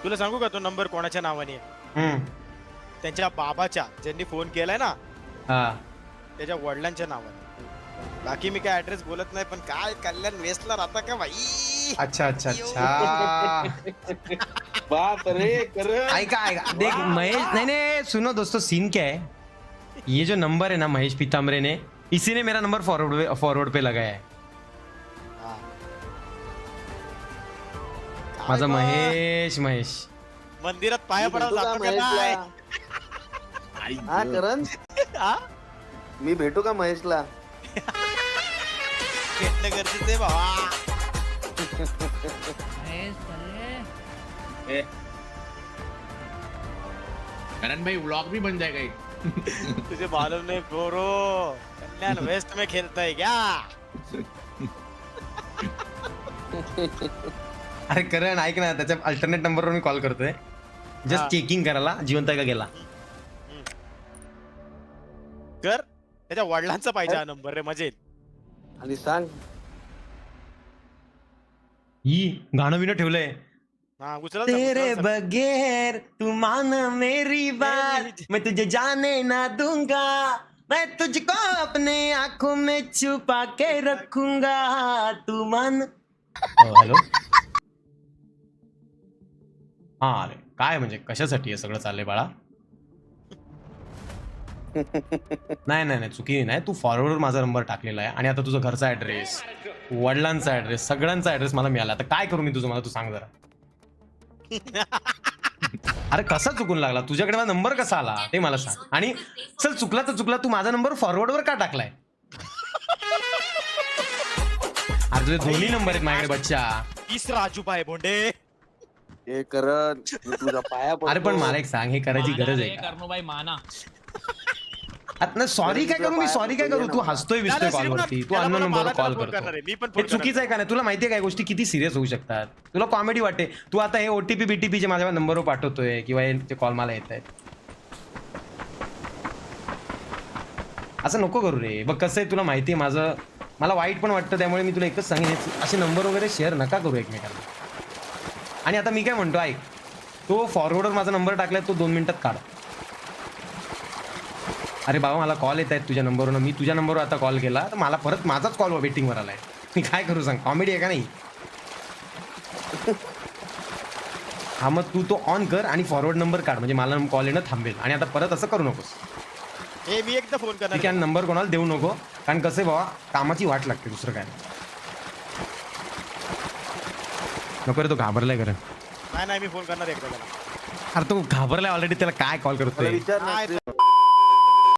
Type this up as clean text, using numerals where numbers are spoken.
तुला सांगू का तो नंबर कोणाच्या नावाने आहे? त्यांच्या बाबाच्या, ज्यांनी फोन केलाय ना हा त्याच्या वडिलांच्या नावाने. बाकी मी काय ऍड्रेस बोलत नाही, पण काय कल्याण वेस्टला राहता का भाई? अच्छा अच्छा अच्छा. बाप रे करण. ऐका ऐका देख महेश, नहीं नहीं सुनो दोस्तों, सीन क्या है, ये जो नंबर है ना महेश पीताम्बरे ने, इसी ने मेरा नंबर फॉरवर्ड पे लगाया है. हा. माझा काय बा? महेश मंदिरात पाया मी पडायला भेटू का जातो का नाही? महेशला? हा करण हा? मी भेटू का महेशला? भेटणं गरजेचं आहे भावा. करण भाई व्लॉग भी बन जाएगा एक. तुझे मालूम नहीं गोरो, कल्याण वेस्ट में खेलता है क्या? अरे करण ऐक ना, त्याच्या अल्टरनेट नंबरवर मी कॉल करतोय, जस्ट हा. चेकिंग करायला जिवंत आहे का गेला. कर, त्याच्या वडिलांचा पाहिजे हा नंबर रे, मजेत. आणि सांग ही गाणं विणं ठेवलंय. हा उचला तेरे बगैर तू मान मेरी बात, मैं तुझे जाने ना दूंगा, मैं तुझको अपने आंखों में छुपा के रखूंगा, तू मान. हॅलो. हा अरे काय म्हणजे कशासाठी हे सगळं चाललंय बाळा? नाही नाही नाही चुकी नाही, तू फॉरवर्डवर माझा नंबर टाकलेला आहे आणि आता तुझा घरचा ऍड्रेस, वडिलांचा ऍड्रेस, सगळ्यांचा ऍड्रेस मला मिळाला. आता काय करू मी तुझं, मला तू सांग जरा. अरे कसा चुकून लागला तुझ्याकडे, माझा नंबर कसा आला ते मला सांग. आणि चल चुकला तर चुकला, तू माझा नंबर फॉरवर्डवर का टाकलाय? अरे तुझे दोन्ही नंबर आहेत माझ्याकडे बच्चा. तिसरा अजूबा आहे भोंडे. हे करण मी तुझ्या पाया पडतो. अरे पण मला एक सांग, हे करायची गरज आहे का? भाई माना. आता सॉरी काय करू मी, सॉरी काय करू? तू हसतोय विसतोय कॉलवरती, तू अन्न नंबरवर कॉल करतो. मी पण हे चुकीचं आहे का नाही? तुला माहितीये काय गोष्टी किती सिरियस होऊ शकतात? तुला कॉमेडी वाटते, तू आता हे ओटीपी बीटीपी जे माझ्या नंबरवर पाठवतोय किंवा ते कॉल मला येत आहेत, असं नको करू रे. बघ कसं आहे, तुला माहिती आहे माझं, मला वाईट पण वाटतं, त्यामुळे मी तुला एकच सांगेन, असे नंबर वगैरे शेअर नका करू एकमेकांना. आणि आता मी काय म्हणतो ऐक, तो फॉरवर्डवर माझा नंबर टाकलाय, तो 2 मिनिटात काढ. अरे बाबा मला कॉल येत आहेत तुझ्या नंबरवरून, मी तुझ्या नंबरवर आता कॉल केला तर मला परत माझाच कॉल वेटिंगवर आलाय. मी काय करू सांग? कॉमेडी आहे का नाही? हा मग तू तो ऑन कर आणि फॉरवर्ड नंबर काढ, म्हणजे मला कॉल येणं थांबेल. आणि आता परत असं करू नकोस, हे मी एकदा फोन करणार. ठीक आहे? नंबर कोणाला देऊ नको, कारण कसं आहे बाबा, कामाची वाट लागते, दुसरं काय नको रे. तो घाबरलाय करण. नाही नाही मी फोन करणार एकदा त्याला. अरे तो घाबरलाय ऑलरेडी, त्याला काय कॉल करतोय? विचार काय नाही. रे?